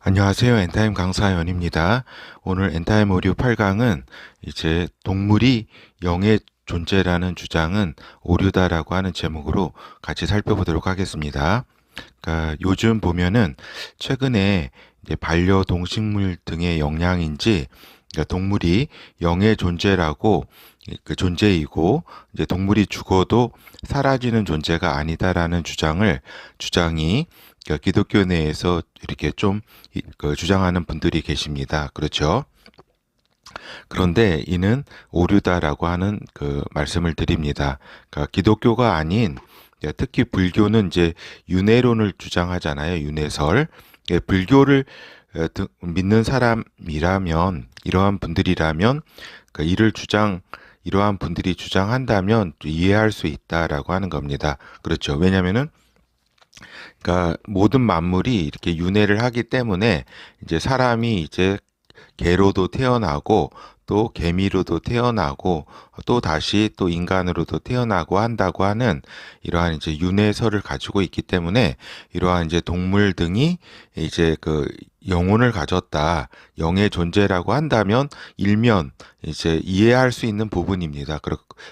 안녕하세요. 엔타임 강사 연입니다. 오늘 엔타임 오류 8강은 이제 동물이 영의 존재라는 주장은 오류다라고 하는 제목으로 같이 살펴보도록 하겠습니다. 그러니까 요즘 보면은 최근에 이제 반려동식물 등의 영향인지 그러니까 동물이 영의 존재라고 그 존재이고 이제 동물이 죽어도 사라지는 존재가 아니다라는 주장이 그러니까 기독교 내에서 이렇게 좀 주장하는 분들이 계십니다. 그렇죠? 그런데 이는 오류다라고 하는 그 말씀을 드립니다. 그러니까 기독교가 아닌 특히 불교는 이제 윤회론을 주장하잖아요. 윤회설. 불교를 믿는 사람이라면 이러한 분들이라면 이러한 분들이 주장한다면 이해할 수 있다라고 하는 겁니다. 그렇죠. 왜냐면은 그러니까 모든 만물이 이렇게 윤회를 하기 때문에 이제 사람이 이제 개로도 태어나고 또 개미로도 태어나고 또 다시 또 인간으로도 태어나고 한다고 하는 이러한 이제 윤회설을 가지고 있기 때문에 이러한 이제 동물 등이 이제 그 영혼을 가졌다, 영의 존재라고 한다면 일면 이제 이해할 수 있는 부분입니다.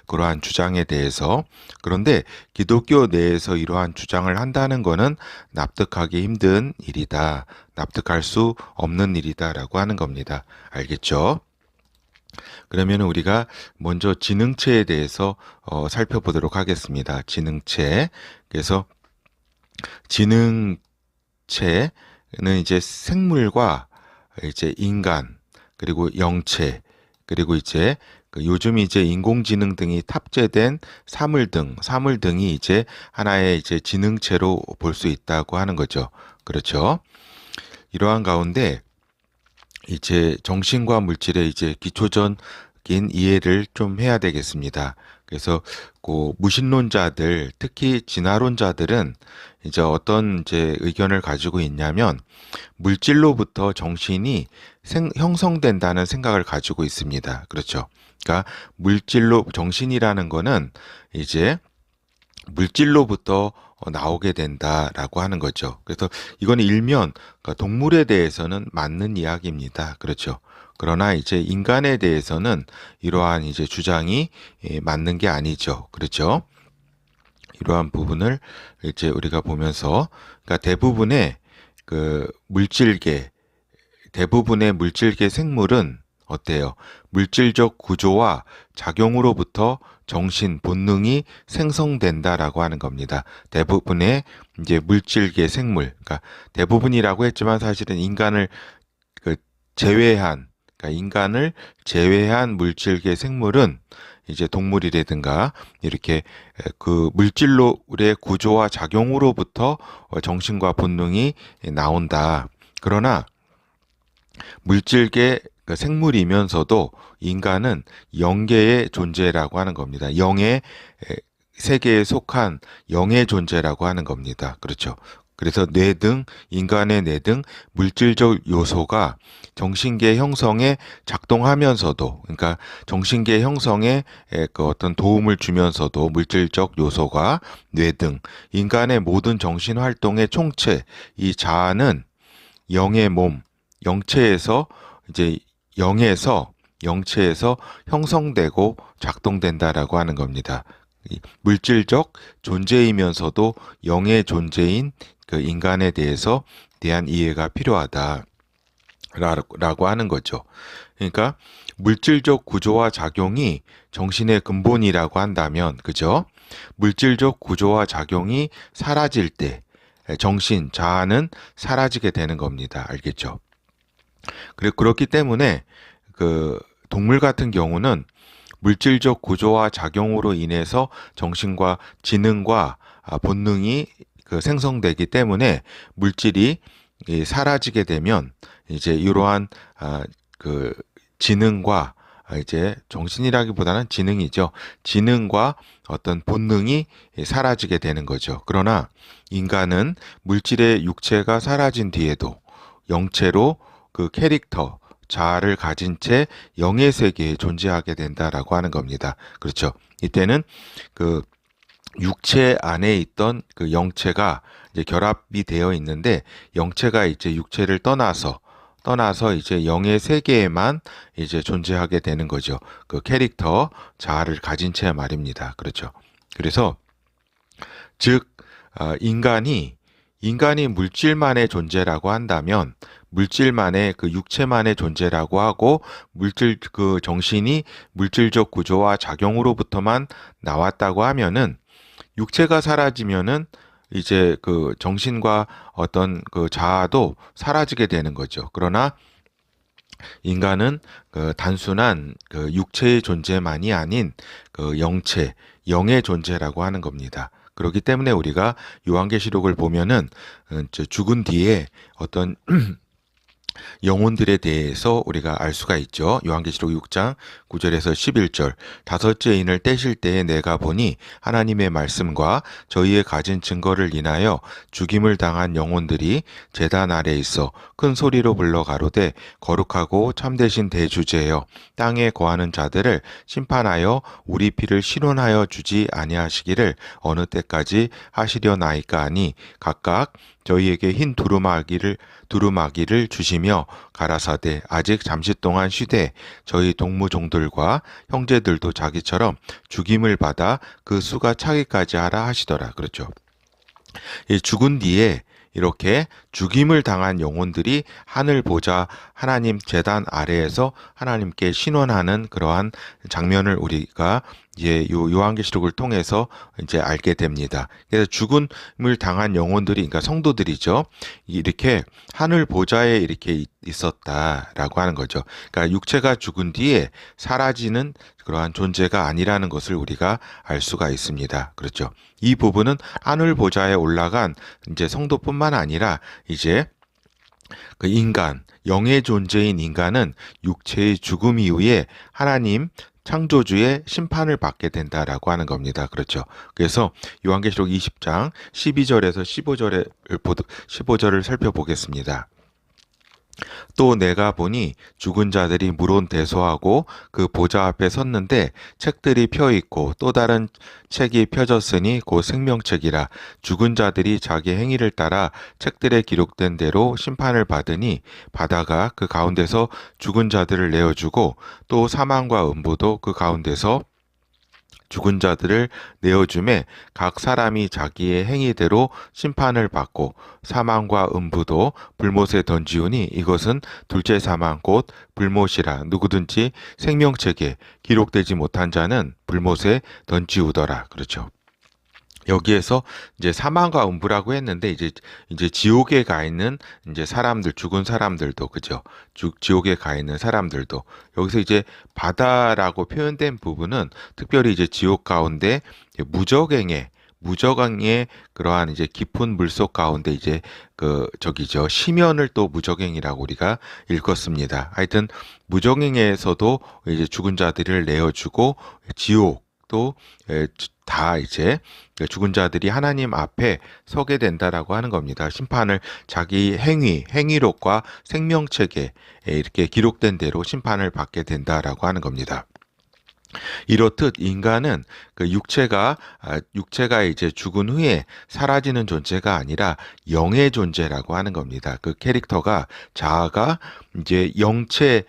그러한 주장에 대해서. 그런데 기독교 내에서 이러한 주장을 한다는 것은 납득하기 힘든 일이다. 납득할 수 없는 일이다라고 하는 겁니다. 알겠죠? 그러면 우리가 먼저 지능체에 대해서 살펴보도록 하겠습니다. 지능체. 그래서 지능체는 이제 생물과 이제 인간, 그리고 영체, 그리고 이제 요즘 이제 인공지능 등이 탑재된 사물 등이 이제 하나의 이제 지능체로 볼 수 있다고 하는 거죠. 그렇죠? 이러한 가운데 이제 정신과 물질의 이제 기초적인 이해를 좀 해야 되겠습니다. 그래서 그 무신론자들, 특히 진화론자들은 이제 어떤 이제 의견을 가지고 있냐면 물질로부터 정신이 형성된다는 생각을 가지고 있습니다. 그렇죠. 그러니까 정신이라는 거는 이제 물질로부터 나오게 된다라고 하는 거죠. 그래서 이거는 일면 그러니까 동물에 대해서는 맞는 이야기입니다. 그렇죠. 그러나 이제 인간에 대해서는 이러한 이제 주장이 맞는 게 아니죠. 그렇죠. 이러한 부분을 이제 우리가 보면서 그러니까 대부분의 물질계 생물은 어때요? 물질적 구조와 작용으로부터 정신, 본능이 생성된다라고 하는 겁니다. 대부분의 이제 물질계 생물, 그러니까 대부분이라고 했지만 사실은 그 제외한, 인간을 제외한 물질계 생물은 이제 동물이라든가 이렇게 그 물질의 구조와 작용으로부터 정신과 본능이 나온다. 그러나 물질계 생물이면서도 인간은 영계의 존재라고 하는 겁니다. 영의 세계에 속한 영의 존재라고 하는 겁니다. 그렇죠. 그래서 인간의 뇌 등 물질적 요소가 정신계 형성에 작동하면서도, 그러니까 정신계 형성에 그 어떤 도움을 주면서도 물질적 요소가 뇌 등 인간의 모든 정신 활동의 총체, 이 자아는 영의 몸, 영체에서 이제 영체에서 형성되고 작동된다라고 하는 겁니다. 물질적 존재이면서도 영의 존재인 그 인간에 대한 이해가 필요하다라고 하는 거죠. 그러니까 물질적 구조와 작용이 정신의 근본이라고 한다면, 그죠? 물질적 구조와 작용이 사라질 때 자아는 사라지게 되는 겁니다. 알겠죠? 그렇기 때문에 그 동물 같은 경우는 물질적 구조와 작용으로 인해서 정신과 지능과 본능이 생성되기 때문에 물질이 사라지게 되면 이제 이러한 그 지능과 이제 정신이라기보다는 지능이죠. 지능과 어떤 본능이 사라지게 되는 거죠. 그러나 인간은 물질의 육체가 사라진 뒤에도 영체로 그 캐릭터, 자아를 가진 채 영의 세계에 존재하게 된다라고 하는 겁니다. 그렇죠. 이때는 그 육체 안에 있던 그 영체가 이제 결합이 되어 있는데 영체가 이제 육체를 떠나서 이제 영의 세계에만 이제 존재하게 되는 거죠. 그 캐릭터 자아를 가진 채 말입니다. 그렇죠. 그래서 즉 인간이 물질만의 존재라고 한다면 물질만의 그 육체만의 존재라고 하고 물질 그 정신이 물질적 구조와 작용으로부터만 나왔다고 하면은 육체가 사라지면은 이제 그 정신과 어떤 그 자아도 사라지게 되는 거죠. 그러나 인간은 그 단순한 그 육체의 존재만이 아닌 그 영체, 영의 존재라고 하는 겁니다. 그렇기 때문에 우리가 요한계시록을 보면은 죽은 뒤에 어떤 영혼들에 대해서 우리가 알 수가 있죠. 요한계시록 6장 9절에서 11절. 다섯째 인을 떼실 때에 내가 보니 하나님의 말씀과 저희의 가진 증거를 인하여 죽임을 당한 영혼들이 제단 아래에 있어 큰 소리로 불러 가로되 거룩하고 참되신 대주제여 땅에 거하는 자들을 심판하여 우리 피를 신원하여 주지 아니하시기를 어느 때까지 하시려나이까 하니 각각 저희에게 흰 두루마기를 주시며 가라사대 아직 잠시 동안 쉬되 저희 동무종들과 형제들도 자기처럼 죽임을 받아 그 수가 차기까지 하라 하시더라. 그렇죠. 이 죽은 뒤에 이렇게 죽임을 당한 영혼들이 하늘 보좌 하나님 제단 아래에서 하나님께 신원하는 그러한 장면을 우리가 이제 요한계시록을 통해서 이제 알게 됩니다. 그래서 죽음을 당한 영혼들이 그러니까 성도들이죠. 이렇게 하늘 보좌에 이렇게 있었다라고 하는 거죠. 그러니까 육체가 죽은 뒤에 사라지는 그러한 존재가 아니라는 것을 우리가 알 수가 있습니다. 그렇죠. 이 부분은 하늘 보좌에 올라간 이제 성도뿐만 아니라 이제 그 인간, 영의 존재인 인간은 육체의 죽음 이후에 하나님 창조주의 심판을 받게 된다라고 하는 겁니다. 그렇죠. 그래서 요한계시록 20장 12절에서 15절을 살펴보겠습니다. 또 내가 보니 죽은 자들이 물론 대소하고 그 보좌 앞에 섰는데 책들이 펴 있고 또 다른 책이 펴졌으니 곧 생명책이라 죽은 자들이 자기 행위를 따라 책들에 기록된 대로 심판을 받으니 바다가 그 가운데서 죽은 자들을 내어주고 또 사망과 음부도 그 가운데서 죽은 자들을 내어줌에 각 사람이 자기의 행위대로 심판을 받고 사망과 음부도 불못에 던지우니 이것은 둘째 사망 곧 불못이라 누구든지 생명책에 기록되지 못한 자는 불못에 던지우더라. 그렇죠. 여기에서 이제 사망과 음부라고 했는데 이제 지옥에 가 있는 이제 사람들 죽은 사람들도 그죠. 지옥에 가 있는 사람들도 여기서 이제 바다라고 표현된 부분은 특별히 이제 지옥 가운데 무적행의 그러한 이제 깊은 물속 가운데 이제 그 저기죠 심연을 또 무적행이라고 우리가 읽었습니다. 하여튼 무적행에서도 이제 죽은 자들을 내어주고 지옥 또 다 이제 죽은 자들이 하나님 앞에 서게 된다라고 하는 겁니다. 심판을 자기 행위록과 생명책에 이렇게 기록된 대로 심판을 받게 된다라고 하는 겁니다. 이렇듯 인간은 그 육체가 이제 죽은 후에 사라지는 존재가 아니라 영의 존재라고 하는 겁니다. 그 캐릭터가 자아가 이제 영체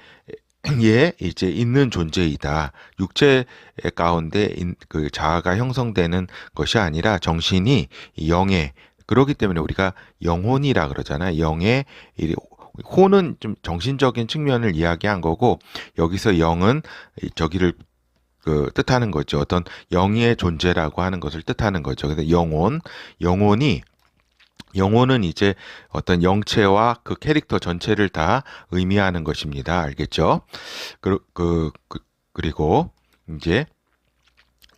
에 이제 있는 존재이다. 육체 가운데 그 자아가 형성되는 것이 아니라 정신이 영의 그렇기 때문에 우리가 영혼이라 그러잖아요. 영의 혼은 좀 정신적인 측면을 이야기한 거고 여기서 영은 저기를 그 뜻하는 거죠. 어떤 영의 존재라고 하는 것을 뜻하는 거죠. 그래서 영혼은 이제 어떤 영체와 그 캐릭터 전체를 다 의미하는 것입니다. 알겠죠? 그리고 이제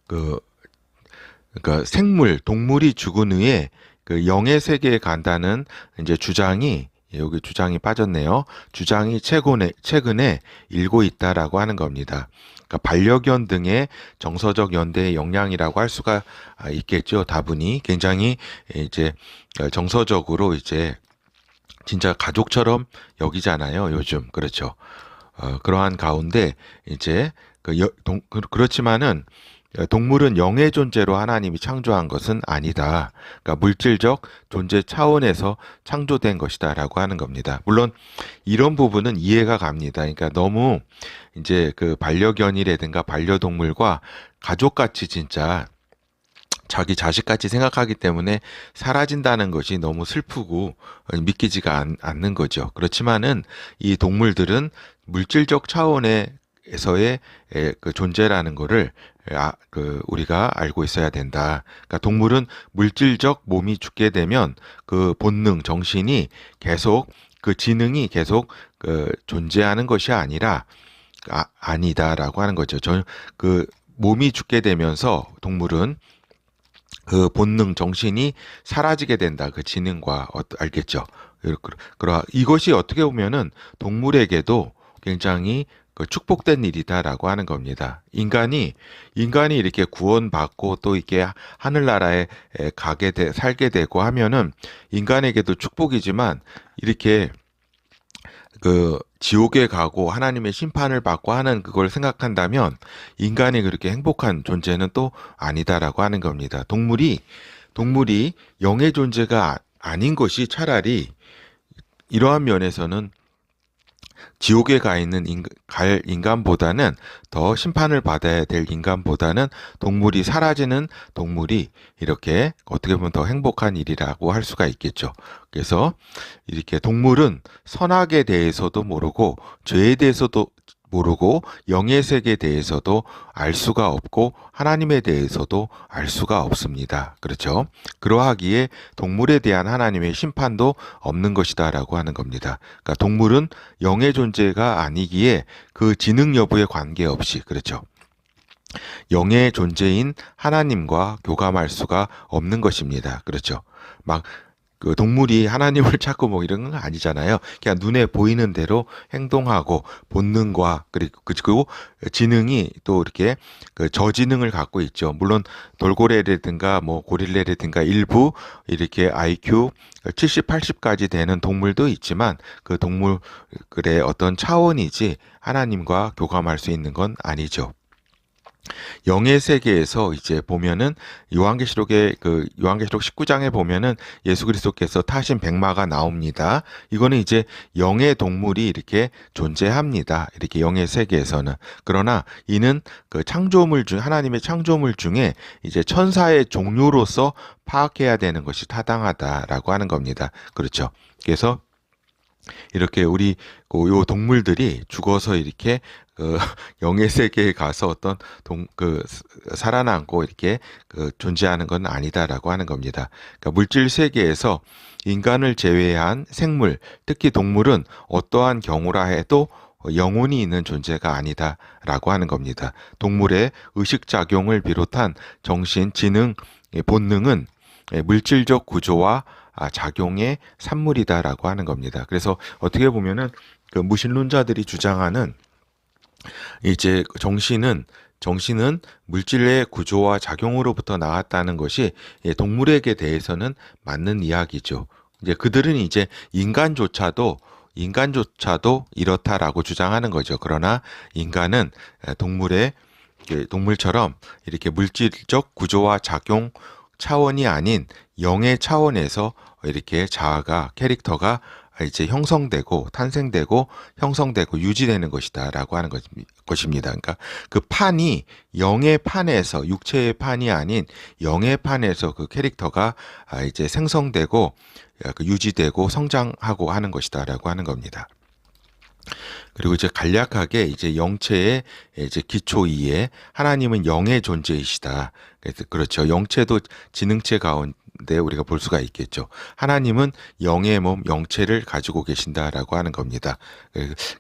그러니까 동물이 죽은 후에 그 영의 세계에 간다는 이제 주장이 여기 주장이 빠졌네요. 주장이 최근에 일고 있다라고 하는 겁니다. 그러니까 반려견 등의 정서적 연대의 영향이라고 할 수가 있겠죠. 다분히 굉장히 이제 정서적으로 이제 진짜 가족처럼 여기잖아요. 요즘 그렇죠. 그러한 가운데 이제 그렇지만은 동물은 영의 존재로 하나님이 창조한 것은 아니다. 그러니까 물질적 존재 차원에서 창조된 것이다라고 하는 겁니다. 물론 이런 부분은 이해가 갑니다. 그러니까 너무 이제 그 반려견이라든가 반려동물과 가족같이 진짜 자기 자식같이 생각하기 때문에 사라진다는 것이 너무 슬프고 믿기지가 않는 거죠. 그렇지만은 이 동물들은 물질적 차원에서의 그 존재라는 거를 우리가 알고 있어야 된다. 그러니까 동물은 물질적 몸이 죽게 되면 그 본능, 정신이 계속 그 지능이 계속 존재하는 것이 아니라 아니다라고 하는 거죠. 그 몸이 죽게 되면서 동물은 그 본능 정신이 사라지게 된다. 그 지능과 알겠죠? 이것이 어떻게 보면은 동물에게도 굉장히 그 축복된 일이다라고 하는 겁니다. 인간이 이렇게 구원받고 또 이렇게 하늘나라에 살게 되고 하면은 인간에게도 축복이지만 이렇게 그 지옥에 가고 하나님의 심판을 받고 하는 그걸 생각한다면 인간이 그렇게 행복한 존재는 또 아니다라고 하는 겁니다. 동물이 영의 존재가 아닌 것이 차라리 이러한 면에서는 지옥에 갈 인간보다는 더 심판을 받아야 될 인간보다는 동물이 사라지는 동물이 이렇게 어떻게 보면 더 행복한 일이라고 할 수가 있겠죠. 그래서 이렇게 동물은 선악에 대해서도 모르고 죄에 대해서도 모르고 영의 세계에 대해서도 알 수가 없고 하나님에 대해서도 알 수가 없습니다. 그렇죠? 그러하기에 동물에 대한 하나님의 심판도 없는 것이다라고 하는 겁니다. 그러니까 동물은 영의 존재가 아니기에 그 지능 여부에 관계없이 그렇죠. 영의 존재인 하나님과 교감할 수가 없는 것입니다. 그렇죠? 막 그 동물이 하나님을 찾고 뭐 이런 건 아니잖아요. 그냥 눈에 보이는 대로 행동하고 본능과 그리고 지능이 또 이렇게 그 저지능을 갖고 있죠. 물론 돌고래라든가 뭐 고릴라라든가 일부 이렇게 IQ 70, 80까지 되는 동물도 있지만 그 동물의 어떤 차원이지 하나님과 교감할 수 있는 건 아니죠. 영의 세계에서 이제 보면은 요한계시록 19장에 보면은 예수 그리스도께서 타신 백마가 나옵니다. 이거는 이제 영의 동물이 이렇게 존재합니다. 이렇게 영의 세계에서는. 그러나 이는 그 하나님의 창조물 중에 이제 천사의 종류로서 파악해야 되는 것이 타당하다라고 하는 겁니다. 그렇죠. 그래서 이렇게 요 동물들이 죽어서 이렇게 영의 세계에 가서 어떤 살아남고 이렇게 존재하는 건 아니다라고 하는 겁니다. 그러니까 물질 세계에서 인간을 제외한 생물, 특히 동물은 어떠한 경우라 해도 영혼이 있는 존재가 아니다라고 하는 겁니다. 동물의 의식작용을 비롯한 정신, 지능, 본능은 물질적 구조와 작용의 산물이다라고 하는 겁니다. 그래서 어떻게 보면은 그 무신론자들이 주장하는 이제 정신은 물질의 구조와 작용으로부터 나왔다는 것이 동물에게 대해서는 맞는 이야기죠. 이제 그들은 이제 인간조차도 이렇다라고 주장하는 거죠. 그러나 인간은 동물처럼 이렇게 물질적 구조와 작용 차원이 아닌 영의 차원에서 이렇게 캐릭터가 이제 탄생되고 형성되고 유지되는 것이다라고 하는 것입니다. 그러니까 그 판이 영의 판에서 육체의 판이 아닌 영의 판에서 그 캐릭터가 이제 생성되고 유지되고 성장하고 하는 것이다라고 하는 겁니다. 그리고 이제 간략하게 이제 영체의 이제 기초 2에 하나님은 영의 존재이시다. 그렇죠. 영체도 지능체 가운데 우리가 볼 수가 있겠죠. 하나님은 영의 몸, 영체를 가지고 계신다라고 하는 겁니다.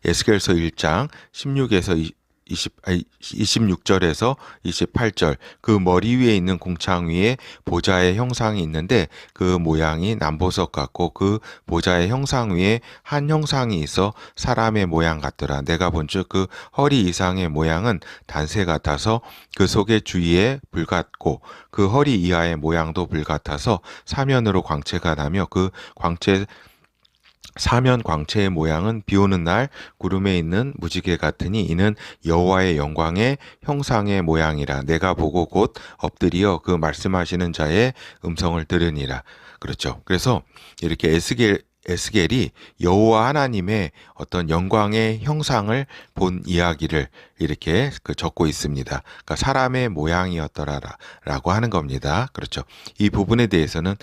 에스겔서 1장 16에서 26절에서 28절 그 머리 위에 있는 궁창 위에 보좌의 형상이 있는데 그 모양이 남보석 같고 그 보좌의 형상 위에 한 형상이 있어 사람의 모양 같더라. 내가 본즉 그 허리 이상의 모양은 단새 같아서 그 속의 주위에 불 같고 그 허리 이하의 모양도 불 같아서 사면으로 광채가 나며 그 광채 사면 광채의 모양은 비 오는 날 구름에 있는 무지개 같으니 이는 여호와의 영광의 형상의 모양이라. 내가 보고 곧 엎드리어 그 말씀하시는 자의 음성을 들으니라. 그렇죠. 그래서 이렇게 에스겔이 여호와 하나님의 어떤 영광의 형상을 본 이야기를 이렇게 적고 있습니다. 그러니까 사람의 모양이었더라라고 하는 겁니다. 그렇죠. 이 부분에 대해서는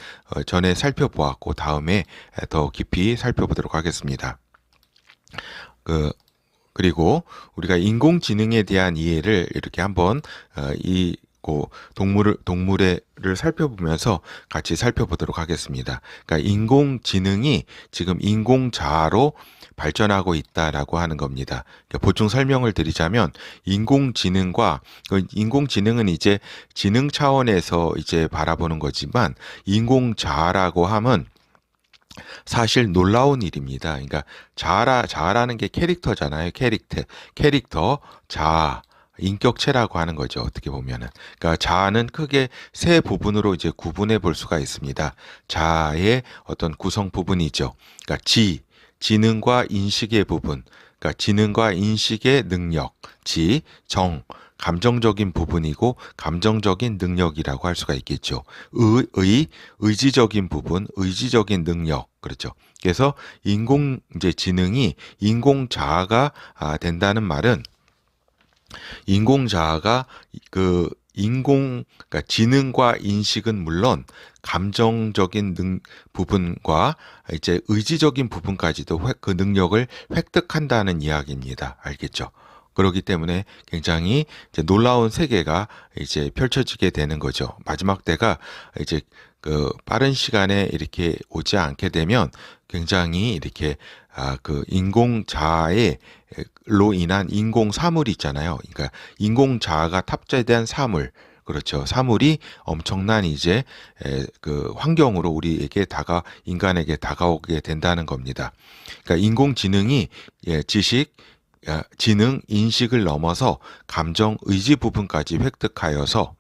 전에 살펴보았고 다음에 더 깊이 살펴보도록 하겠습니다. 그리고 우리가 인공지능에 대한 이해를 이렇게 한번 동물을 살펴보면서 같이 살펴보도록 하겠습니다. 그러니까 인공지능이 지금 인공자아로 발전하고 있다라고 하는 겁니다. 그러니까 보충 설명을 드리자면 인공지능은 이제 지능 차원에서 이제 바라보는 거지만 인공자아라고 하면 사실 놀라운 일입니다. 그러니까 자아라는 게 캐릭터잖아요. 캐릭터, 자아, 인격체라고 하는 거죠. 어떻게 보면은. 그러니까 자아는 크게 세 부분으로 이제 구분해 볼 수가 있습니다. 자아의 어떤 구성 부분이죠. 그러니까 지능과 인식의 부분. 그러니까 지능과 인식의 능력, 감정적인 부분이고 감정적인 능력이라고 할 수가 있겠죠. 의지적인 부분, 의지적인 능력. 그렇죠. 그래서 지능이 인공자아가 된다는 말은 인공자아가 그러니까 지능과 인식은 물론 감정적인 부분과 이제 의지적인 부분까지도 그 능력을 획득한다는 이야기입니다. 알겠죠? 그렇기 때문에 굉장히 이제 놀라운 세계가 이제 펼쳐지게 되는 거죠. 마지막 때가 이제 빠른 시간에 이렇게 오지 않게 되면 굉장히 이렇게 인공자아로 인한 인공사물이 있잖아요. 그러니까 인공자아가 탑재된 사물, 그렇죠. 사물이 엄청난 이제 환경으로 인간에게 다가오게 된다는 겁니다. 그러니까 인공지능이 지능, 인식을 넘어서 감정, 의지 부분까지 획득해서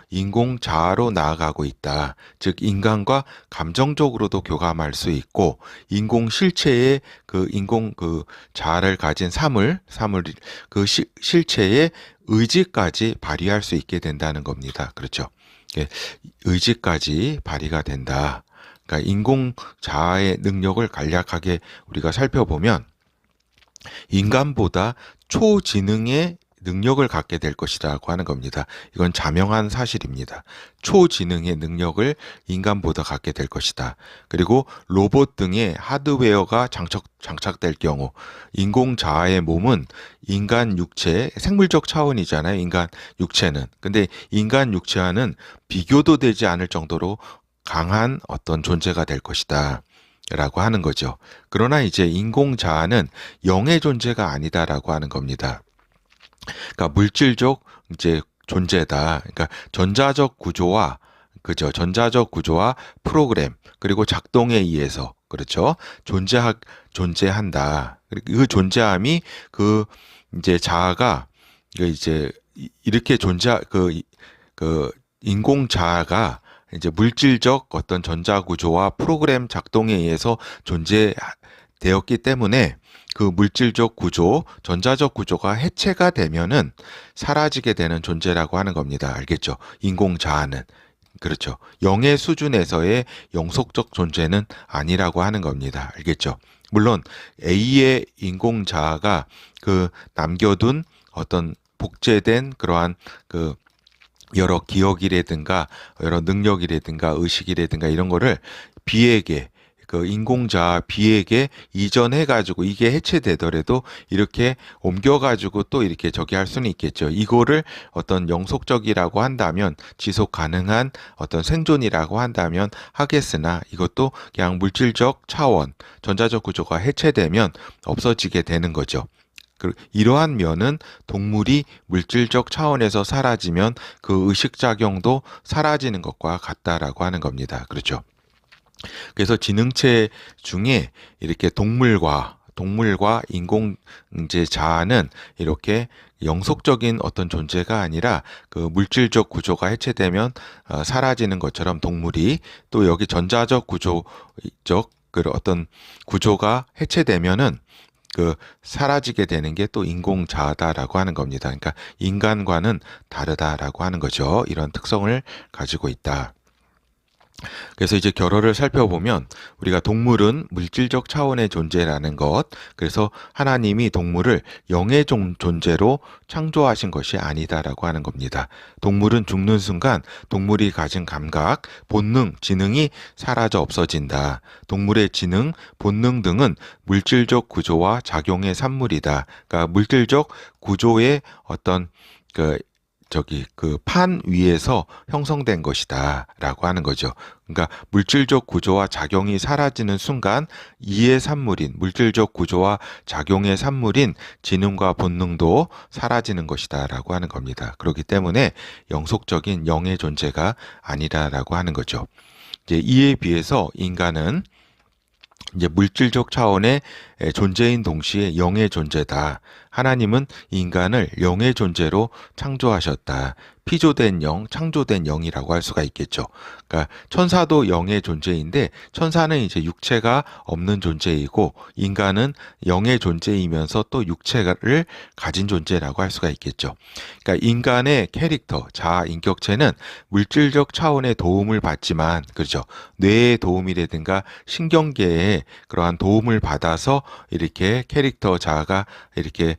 인공자아로 나아가고 있다. 즉 인간과 감정적으로도 교감할 수 있고 인공실체의 자아를 가진 사물 실체의 의지까지 발휘할 수 있게 된다는 겁니다. 그렇죠. 의지까지 발휘가 된다. 그러니까 인공자아의 능력을 간략하게 우리가 살펴보면 인간보다 초지능의 능력을 갖게 될 것이라고 하는 겁니다. 이건 자명한 사실입니다. 초지능의 능력을 인간보다 갖게 될 것이다. 그리고 로봇 등의 하드웨어가 장착될 경우 인공자아의 몸은 인간 육체, 생물적 차원이잖아요. 인간 육체는. 근데 인간 육체와는 비교도 되지 않을 정도로 강한 어떤 존재가 될 것이다. 라고 하는 거죠. 그러나 이제 인공자아는 영의 존재가 아니다라고 하는 겁니다. 그러니까 물질적 이제 존재다. 그러니까 전자적 구조와 프로그램 그리고 작동에 의해서 그렇죠. 존재한다. 그 존재함이 이제 자아가 이제 이렇게 인공자아가 이제 물질적 어떤 전자구조와 프로그램 작동에 의해서 존재되었기 때문에 그 물질적 구조, 전자적 구조가 해체가 되면은 사라지게 되는 존재라고 하는 겁니다. 알겠죠? 인공자아는. 그렇죠. 영의 수준에서의 영속적 존재는 아니라고 하는 겁니다. 알겠죠? 물론 A의 인공자아가 남겨둔 어떤 복제된 그러한 여러 기억이라든가 여러 능력이라든가 의식이라든가 이런 거를 인공자아 B에게 이전해가지고 이게 해체되더라도 이렇게 옮겨가지고 또 이렇게 할 수는 있겠죠. 이거를 어떤 영속적이라고 한다면 지속 가능한 어떤 생존이라고 한다면 하겠으나 이것도 그냥 물질적 차원, 전자적 구조가 해체되면 없어지게 되는 거죠. 이러한 면은 동물이 물질적 차원에서 사라지면 그 의식작용도 사라지는 것과 같다라고 하는 겁니다. 그렇죠. 그래서 지능체 중에 이렇게 동물과 동물과 인공 이제 자아는 이렇게 영속적인 어떤 존재가 아니라 그 물질적 구조가 해체되면 사라지는 것처럼 동물이 또 여기 전자적 구조적 그 어떤 구조가 해체되면은 그 사라지게 되는 게 또 인공자아다라고 하는 겁니다. 그러니까 인간과는 다르다라고 하는 거죠. 이런 특성을 가지고 있다. 그래서 이제 결어를 살펴보면 우리가 동물은 물질적 차원의 존재라는 것, 그래서 하나님이 동물을 영의 존재로 창조하신 것이 아니다라고 하는 겁니다. 동물은 죽는 순간 동물이 가진 감각, 본능, 지능이 사라져 없어진다. 동물의 지능, 본능 등은 물질적 구조와 작용의 산물이다. 그러니까 물질적 구조의 어떤 그 판 위에서 형성된 것이다라고 하는 거죠. 그러니까 물질적 구조와 작용이 사라지는 순간 이의 산물인 물질적 구조와 작용의 산물인 지능과 본능도 사라지는 것이다라고 하는 겁니다. 그렇기 때문에 영속적인 영의 존재가 아니다라고 하는 거죠. 이제 이에 비해서 인간은 이제 물질적 차원의 존재인 동시에 영의 존재다. 하나님은 인간을 영의 존재로 창조하셨다. 피조된 영, 창조된 영이라고 할 수가 있겠죠. 그러니까 천사도 영의 존재인데 천사는 이제 육체가 없는 존재이고 인간은 영의 존재이면서 또 육체를 가진 존재라고 할 수가 있겠죠. 그러니까 인간의 캐릭터, 자아, 인격체는 물질적 차원의 도움을 받지만, 그렇죠. 뇌의 도움이라든가 신경계의 그러한 도움을 받아서 이렇게 캐릭터 자아가 이렇게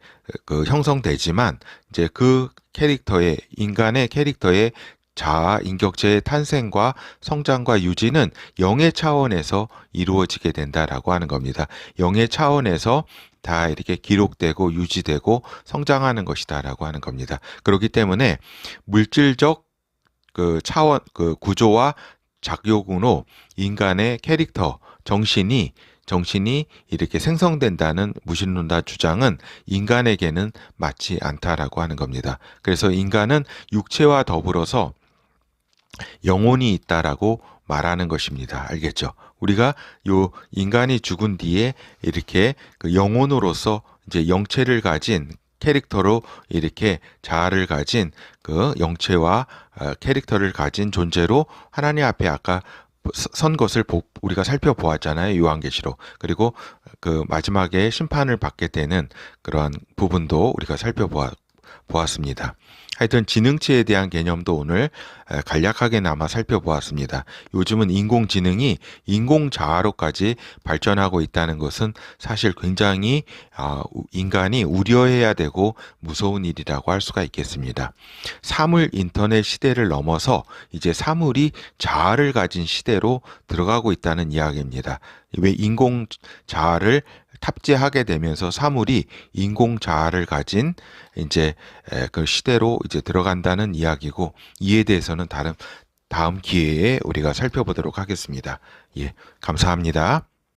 형성되지만 이제 그 캐릭터의 인간의 캐릭터의 자아, 인격체의 탄생과 성장과 유지는 영의 차원에서 이루어지게 된다라고 하는 겁니다. 영의 차원에서 다 이렇게 기록되고 유지되고 성장하는 것이다라고 하는 겁니다. 그렇기 때문에 물질적 그 차원, 그 구조와 작용으로 인간의 캐릭터, 정신이 이렇게 생성된다는 무신론자 주장은 인간에게는 맞지 않다라고 하는 겁니다. 그래서 인간은 육체와 더불어서 영혼이 있다라고 말하는 것입니다. 알겠죠? 우리가 요 인간이 죽은 뒤에 이렇게 그 영혼으로서 이제 영체를 가진 캐릭터로 이렇게 자아를 가진 그 영체와 캐릭터를 가진 존재로 하나님 앞에 아까 선 것을 우리가 살펴보았잖아요. 요한계시록. 그리고 그 마지막에 심판을 받게 되는 그러한 부분도 우리가 살펴보았습니다. 하여튼 지능체에 대한 개념도 오늘 간략하게나마 살펴보았습니다. 요즘은 인공지능이 인공자아로까지 발전하고 있다는 것은 사실 굉장히 인간이 우려해야 되고 무서운 일이라고 할 수가 있겠습니다. 사물 인터넷 시대를 넘어서 이제 사물이 자아를 가진 시대로 들어가고 있다는 이야기입니다. 왜 인공자아를 탑재하게 되면서 사물이 인공 자아를 가진 이제 그 시대로 이제 들어간다는 이야기고 이에 대해서는 다음 기회에 우리가 살펴보도록 하겠습니다. 예, 감사합니다.